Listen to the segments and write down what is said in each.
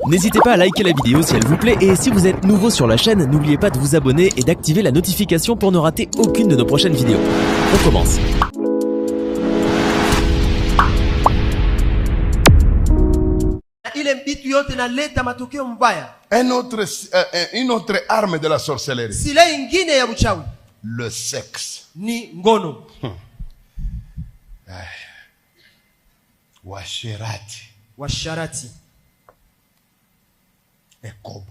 N'hésitez pas à liker la vidéo si elle vous plaît et si vous êtes nouveau sur la chaîne, n'oubliez pas de vous abonner et d'activer la notification pour ne rater aucune de nos prochaines vidéos. On commence. Une autre arme de la sorcellerie. Le sexe. Washarati. Et kobo.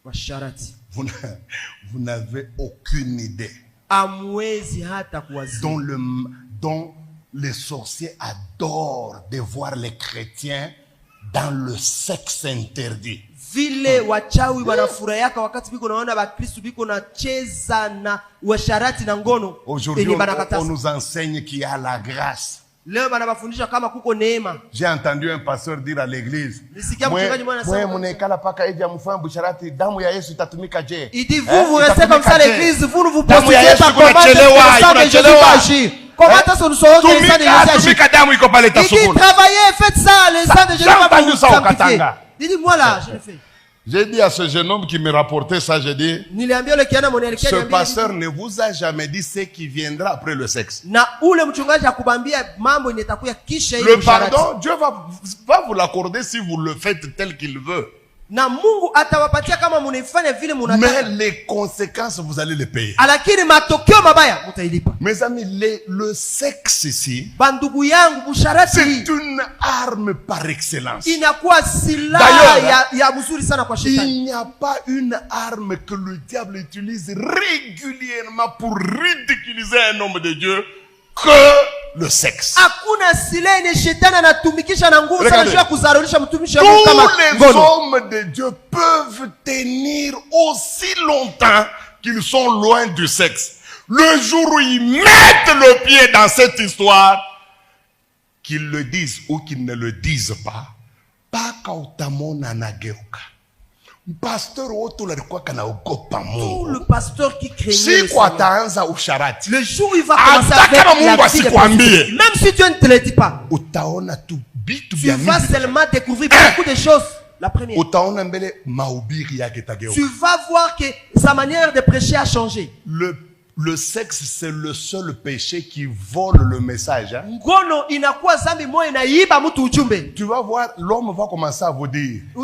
Washarati. Vous n'avez aucune idée. Dont les sorciers adorent de voir les chrétiens dans le sexe interdit. Vile wachawi wanafurahia wakati biko naona bakristo biko na cheza na washarati na ngono. Aujourd'hui on nous enseigne qu'il y a la grâce. Leo banabafundisha kama kuko neema. J'ai entendu un pasteur dire à l'église, il dit vous restez comme ça à l'église, vous ne vous prostituez pas comment le sang de Jésus va agir. Comment est-ce que nous saurons que le sang de Jésus agit? Il dit travaillez, faites ça, le sang de Jésus va vous sanctifier. Il dit moi là, je le fais. J'ai dit à ce jeune homme qui me rapportait ça, j'ai dit, ce pasteur ne vous a jamais dit ce qui viendra après le sexe. Le pardon, Dieu va vous l'accorder si vous le faites tel qu'il veut. Mais les conséquences, vous allez les payer. Mes amis, le sexe ici, c'est une arme par excellence. D'ailleurs, il n'y a pas une arme que le diable utilise régulièrement pour ridiculiser un homme de Dieu que le sexe. Regardez, tous les hommes de Dieu peuvent tenir aussi longtemps qu'ils sont loin du sexe. Le jour où ils mettent le pied dans cette histoire, qu'ils le disent ou qu'ils ne le disent pas, tout le pasteur qui craignait le jour où il va commencer à faire la vie de même si Dieu ne te le dit pas, tu vas seulement découvrir beaucoup de choses. La première, tu vas voir que sa manière de prêcher a changé. Le sexe, c'est le seul péché qui vole le message. Hein? Tu vas voir, l'homme va commencer à vous dire. À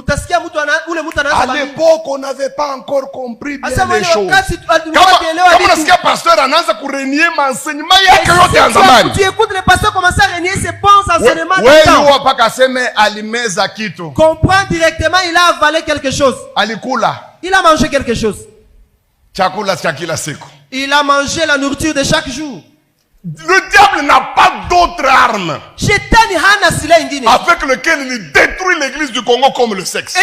l'époque, on n'avait pas encore compris bien les choses. Comment est-ce qu'un pasteur a renié mon enseignement? Tu écoutes le pasteur commencer à renier ses bons enseignements. Comprends directement, il a avalé quelque chose. Il a mangé quelque chose. Il a mangé la nourriture de chaque jour. Le diable n'a pas d'autre arme avec lequel il détruit l'église du Congo comme le sexe.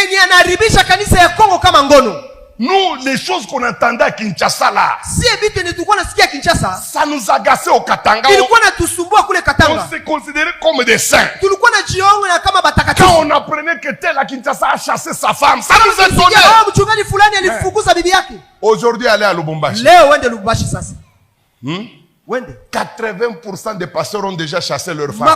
Nous, les choses qu'on entendait à Kinshasa là, ça nous agaçait au Katanga. On s'est considéré comme des saints. Quand on apprenait que tel à Kinshasa a chassé sa femme, ça nous étonnait. Aujourd'hui, allez à Lubumbashi. 80% des pasteurs ont déjà chassé leurs femmes.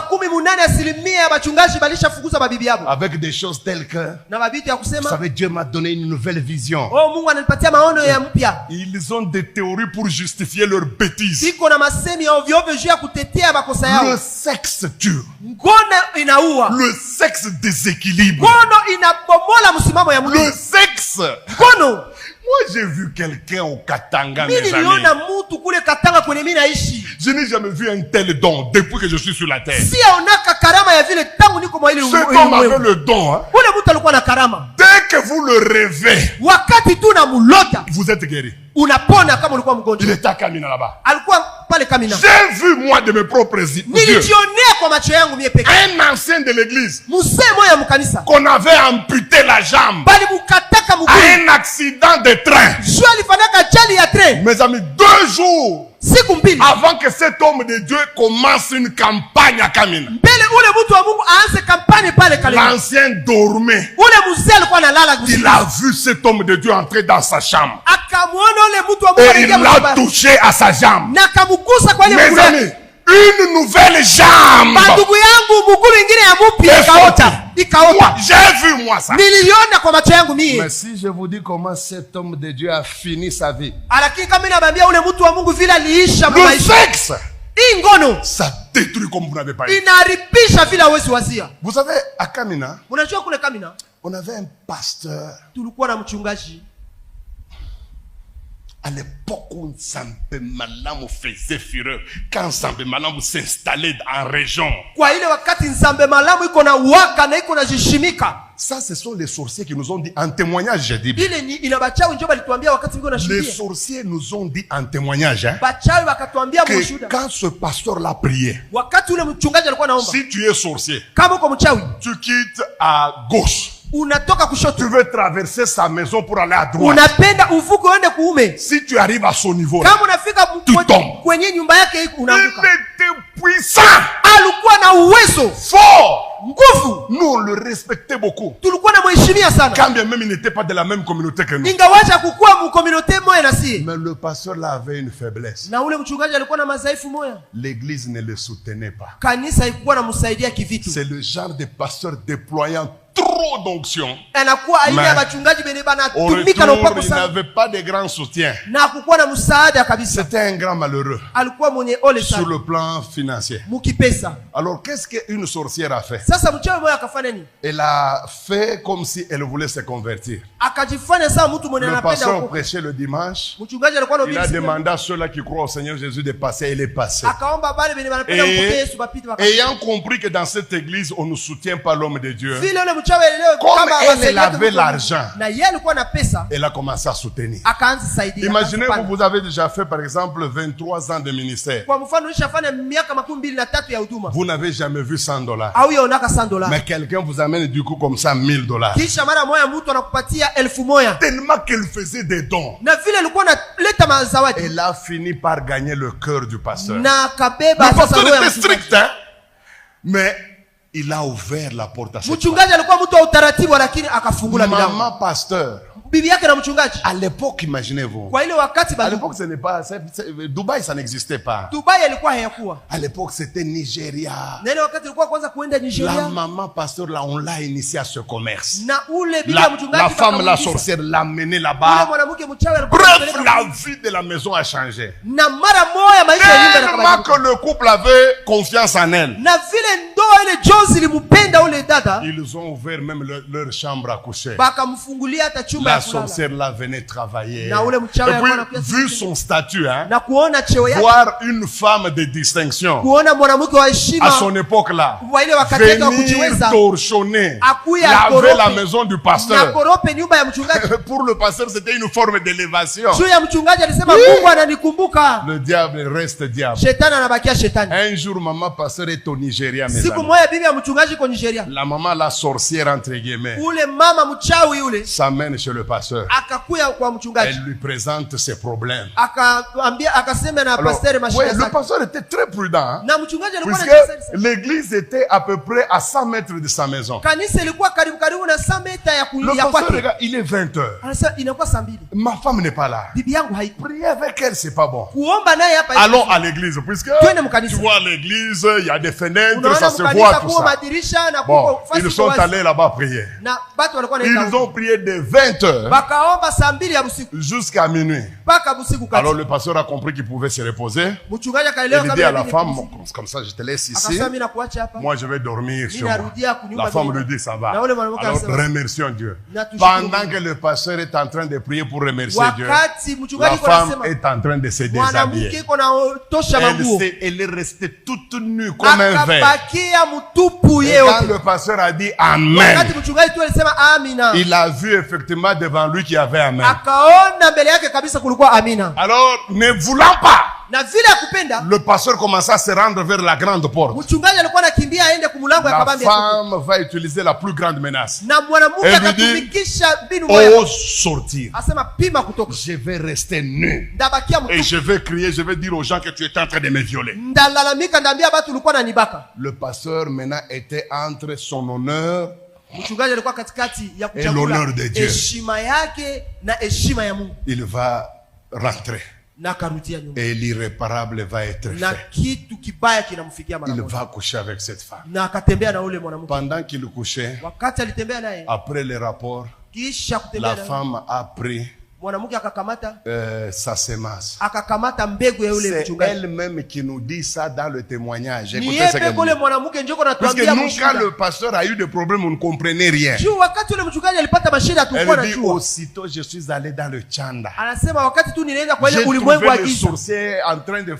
Avec des choses telles que, vous savez, Dieu m'a donné une nouvelle vision. Ils ont des théories pour justifier leurs bêtises. Le sexe tue. Le sexe déséquilibre. Le sexe. Moi, j'ai vu quelqu'un au Katanga, mes amis. Je n'ai jamais vu un tel don depuis que je suis sur la terre. Cet homme avait le don. Hein? Dès que vous le rêvez, vous êtes guéri. Il était à Kamina là-bas. J'ai vu moi de mes propres yeux un ancien de l'église qu'on avait amputé la jambe à un accident de train. Mes amis, 2 jours avant que cet homme de Dieu commence une campagne à Kamina, l'ancien dormait. Il a vu cet homme de Dieu entrer dans sa chambre et il l'a touché à sa jambe. Mes amis, une nouvelle jambe. Bandugu yangu muguu ingine ya mpya ikaota. Ikaota. J'ai vu moi ça. Niliona kwa macho yangu mie. Mais si je vous dis comment cet homme de Dieu a fini sa vie. Lakini kama ninabambia ule mtu wa Mungu vile aliisha maisha. Le sexe. Hii ngono. Ça détruit comme vous n'avez pas idée. Inaharibisha vile hawezi wazia. Vous savez à Kamina. Unajua kule Kamina. On avait un pasteur. Tulikuwa na mchungaji. À l'époque où Nzambe Malamu faisait fureur, quand Nzambe Malamu s'installait en région. Kwa ile wakati Nzambe Malamu iko na waka na iko na jishimika. Ça, ce sont les sorciers qui nous ont dit en témoignage, j'ai dit. Les sorciers nous ont dit en témoignage que quand ce pasteur l'a prié, si tu es sorcier, tu quittes à gauche. Tu veux traverser sa maison pour aller à droite. Si tu arrives à son niveau, là, tu tombes. Il était puissant, fort. Nous on le respectait beaucoup. Quand bien même il n'était pas de la même communauté que nous. Mais le pasteur là avait une faiblesse. L'église ne le soutenait pas. C'est le genre de pasteur déployant trop d'onction. Au retour, il n'avait pas de grand soutien. C'était un grand malheureux sur le plan financier. Alors qu'est-ce qu'une sorcière a fait? Elle a fait comme si elle voulait se convertir. Le pasteur prêchait le dimanche. Il a demandé à ceux-là qui croient au Seigneur Jésus de passer, et il est passé. Et ayant compris que dans cette église on ne soutient pas l'homme de Dieu, comme elle avait l'argent, elle a commencé à soutenir. Imaginez, vous avez déjà fait par exemple 23 ans de ministère. Vous n'avez jamais vu $100. Mais quelqu'un vous amène du coup comme ça $1000. Tellement qu'elle faisait des dons. Elle a fini par gagner le cœur du pasteur. Le pasteur était strict, hein? Mais il a ouvert la porte à cette femme. Maman pasteur. À l'époque, imaginez-vous. À l'époque, ce n'est pas Dubaï, ça n'existait pas. À l'époque, c'était Nigeria. La maman pasteur, là, on l'a initié à ce commerce. La femme, la sorcière, l'a menée là-bas. Bref, la vie de la maison a changé. Tellement que le couple avait confiance en elle. Ils ont ouvert même leur chambre à coucher. La sorcière là venait travailler. Et puis, vu son statut, hein, voir une femme de distinction à son époque là, venir torchonner, laver la maison du pasteur. Pour le pasteur, c'était une forme d'élévation. Le diable reste diable. Un jour, maman pasteur est au Nigeria, mes amis. La maman, la sorcière entre guillemets, s'amène chez le pasteur. Elle lui présente ses problèmes. Alors, le pasteur était très prudent, hein, puisque l'église était à peu près à 100 mètres de sa maison. Le pasteur regarde, il est 20h. Ma femme n'est pas là. Prier avec elle, c'est pas bon. Allons à l'église, puisque tu vois l'église, il y a des fenêtres, ça se voit tout ça. Bon, ils sont allés là-bas prier. Ils ont prié de 20h jusqu'à minuit. Alors le pasteur a compris qu'il pouvait se reposer. Il dit à la femme, comme ça je te laisse ici, moi je vais dormir sur moi. La femme lui dit ça va. Alors remercions Dieu. Pendant que le pasteur est en train de prier pour remercier Dieu, la femme est en train de se déshabiller. Elle est restée toute nue comme un verre. Et quand le pasteur a dit Amen, il a vu effectivement devant lui qu'il y avait Amen. Alors, ne voulant pas, le pasteur commença à se rendre vers la grande porte. La femme va utiliser la plus grande menace. Elle lui dit, ose sortir. Je vais rester nu. Et je vais crier, je vais dire aux gens que tu es en train de me violer. Le pasteur maintenant était entre son honneur et l'honneur de Dieu. Il va rentrer. Et l'irréparable va être fait. Il va coucher avec cette femme. Pendant qu'il couchait, après les rapports, la femme a pris sa semence. C'est elle-même qui nous dit ça dans le témoignage. Écoutez ce qu'elle dit. Parce que nous, quand le pasteur a eu des problèmes, on ne comprenait rien. Elle dit, aussitôt je suis allé dans le Tchanda. J'ai trouvé les sorciers en train de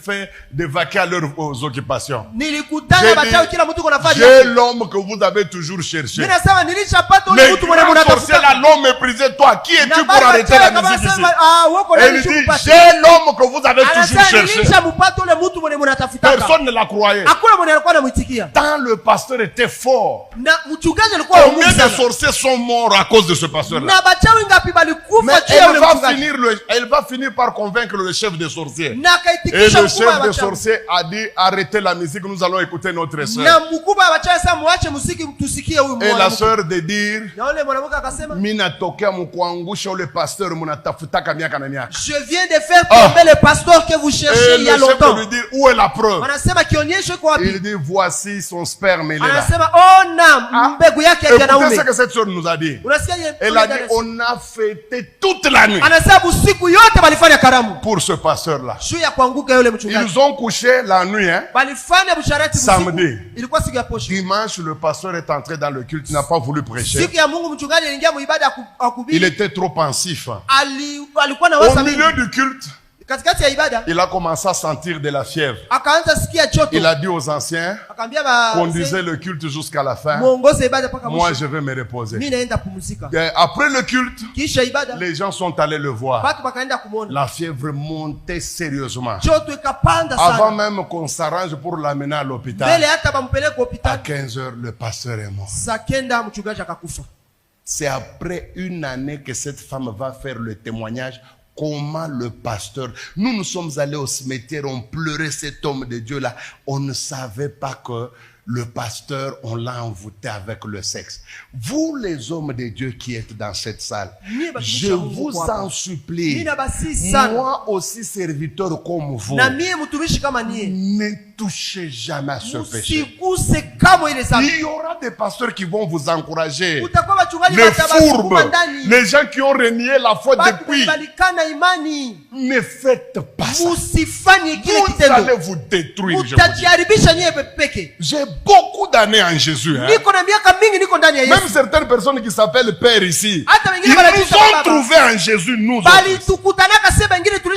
vaquer à leurs occupations. J'ai l'homme que vous avez toujours cherché. Mais le sorcier là, l'homme méprisé, toi, qui es-tu pour arrêter la musique? Elle dit, j'ai l'homme que vous avez toujours cherché. Personne ne l'a croyé. Tant le pasteur était fort, combien de sorciers sont morts à cause de ce pasteur-là? Mais elle va finir par convaincre le chef des sorciers. Et le chef des sorciers a dit, arrêtez la musique, nous allons écouter notre soeur. Et la soeur de dire, Mina tokea mkuangusha ule pasteur munatafutaka miaka na miaka. Je viens de faire tomber le pasteur que vous cherchez il y a longtemps. Lui dit, où est la preuve? Il dit, voici son sperme, il est là. Écoutez ce que cette soeur nous a dit. Elle a dit, on a fêté toute la nuit pour ce pasteur-là. Ils ont couché la nuit, hein? Samedi. Dimanche, le pasteur est entré dans le culte, il n'a pas voulu prêcher. Il était trop pensif. Au milieu du culte, il a commencé à sentir de la fièvre. Il a dit aux anciens, conduisez le culte jusqu'à la fin. Moi, je vais me reposer. Après le culte, les gens sont allés le voir. La fièvre montait sérieusement. Avant même qu'on s'arrange pour l'amener à l'hôpital, à 15 heures, le pasteur est mort. C'est après une année que cette femme va faire le témoignage. Comment le pasteur... Nous sommes allés au cimetière, on pleurait cet homme de Dieu-là. On ne savait pas que le pasteur, on l'a envoûté avec le sexe. Vous, les hommes de Dieu qui êtes dans cette salle, je vous en supplie, moi aussi serviteur comme vous, ne touchez jamais à ce péché. Il y aura des pasteurs qui vont vous encourager. Les fourbes, les gens qui ont renié la foi depuis, ne faites pas ça. Vous allez vous détruire. J'ai beaucoup d'années en Jésus. Hein? Même certaines personnes qui s'appellent Père ici, ils nous ont trouvés en Jésus, nous.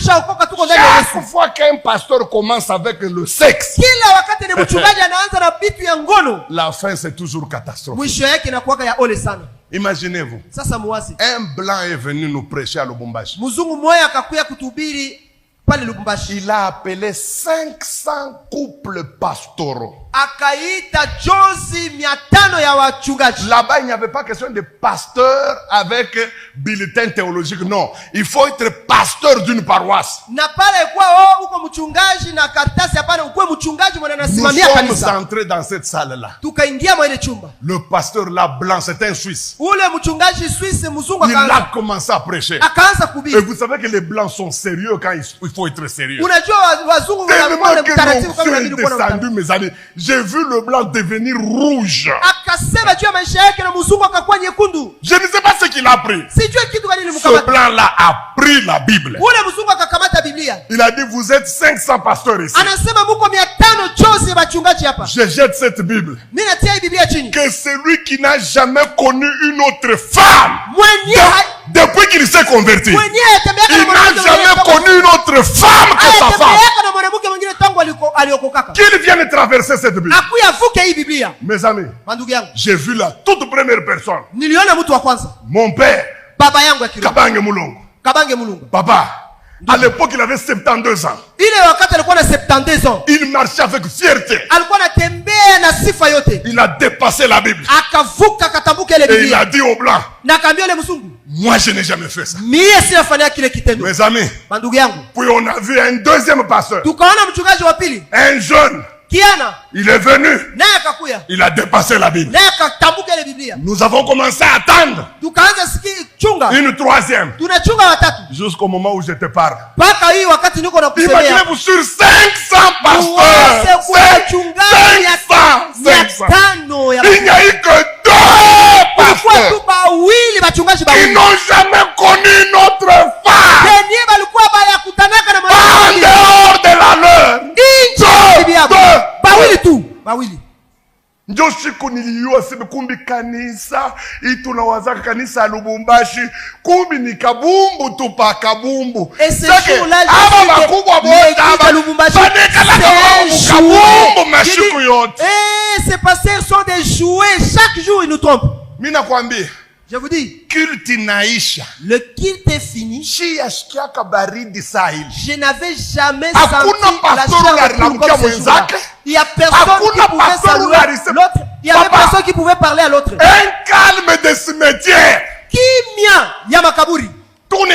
Chaque fois qu'un pasteur commence avec le sexe, la fin c'est toujours catastrophique. Imaginez-vous, un blanc est venu nous prêcher à Lubumbashi. Il a appelé 500 couples pastoraux. Là-bas, il n'y avait pas question de pasteur avec bulletin théologique. Non, il faut être pasteur d'une paroisse. Nous sommes entrés dans cette salle-là. Le pasteur là, blanc, c'est un Suisse. Il a commencé à prêcher. Et vous savez que les blancs sont sérieux quand il faut être sérieux. Tellement que l'onction est descendue, mes amis. J'ai vu le blanc devenir rouge. Je ne sais pas ce qu'il a pris. Ce blanc-là a pris la Bible. Il a dit, vous êtes 500 pasteurs ici. Je jette cette Bible. Que celui qui n'a jamais connu une autre femme, depuis qu'il s'est converti, il n'a jamais connu une autre femme que sa femme. Qu'il vienne traverser cette Bible. Mes amis, j'ai vu la toute première personne. Mon père, Kabange Mulongo. Papa, à l'époque il avait 72 ans. Il marchait avec fierté. Il a dépassé la Bible. Et il a dit aux Blancs, moi je n'ai jamais fait ça. Mes amis, puis on a vu un deuxième pasteur, un jeune. Il est venu. Il a dépassé la Bible. Nous avons commencé à attendre. Une troisième. Jusqu'au moment où je te parle. Imaginez-vous sur 500 pasteurs. 500. Il n'y a eu que 2 pasteurs qui n'ont jamais connu notre femme. En dehors de la leur. Ndio siku niliyua sema kumbi kanisa itunawazaka kanisa Lubumbashi kumbi ni kabumbu tu pa kabumbu. Aba bakubwa bote aba banekala kabumbu mashiku yote. Ces pasteurs sont des jouets, chaque jour ils nous trompent. Mimi nakwambia, je vous dis, culte inaisha. Le culte est fini. Je n'avais jamais senti la chaleur comme ce jour-là. Il y a personne qui pouvait saluer l'autre. Il y avait personne qui pouvait parler à l'autre. Un calme de cimetière. Kimia yamakaburi. Et tout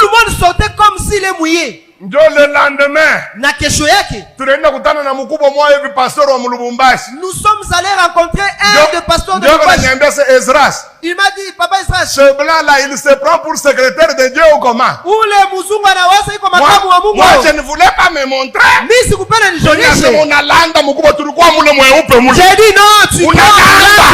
le monde sortait comme s'il est mouillé. Ndio le lendemain, na kesho yake tunaenda kutana na mkubwa mmoja hivi pastor wa Lubumbashi. Nous sommes allés rencontrer un des pasteurs de Lubumbashi. Il m'a dit, papa Ezras, ce blanc là il se prend pour secrétaire de Dieu ou comment? Ule mzungu anawaza iko makamu wa Mungu. Moi je ne voulais pas me montrer. Mimi sikupenda nijionyeshe. Unalanda mkubwa, tulikuwa mule mweupe mule. J'ai dit non, tu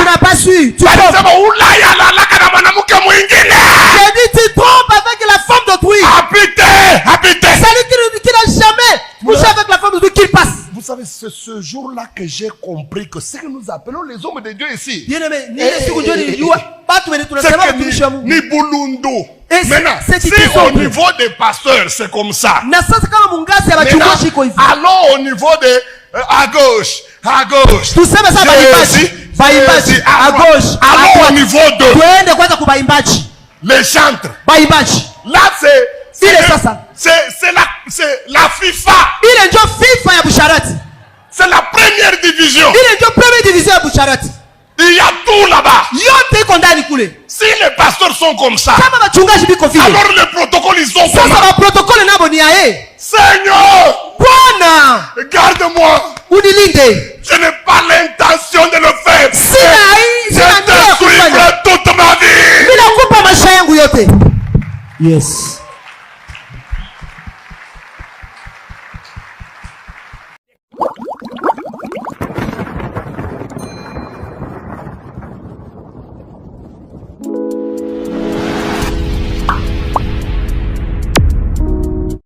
n'as pas su. Tu alisema Ulaya lalaka na mwanamke mwingine. J'ai dit tu trompes avec la femme d'autrui. Habite. Celui qui n'a jamais couché avec la femme d'autrui qu'il passe. Vous savez, c'est ce jour-là que j'ai compris que ce que nous appelons les hommes de Dieu ici, c'est que ni Bulundu. Maintenant, si au niveau des pasteurs, c'est comme ça. Maintenant, allons au niveau de à gauche. Tout ça, à gauche. Allons au niveau de les chantres. Là, c'est la FIFA. C'est la première division. Il y a tout là-bas. Si les pasteurs sont comme ça, alors les protocoles ils sont comme ça. Seigneur, garde-moi. Je n'ai pas l'intention de le faire. Je te suivrai toute ma vie. Yes.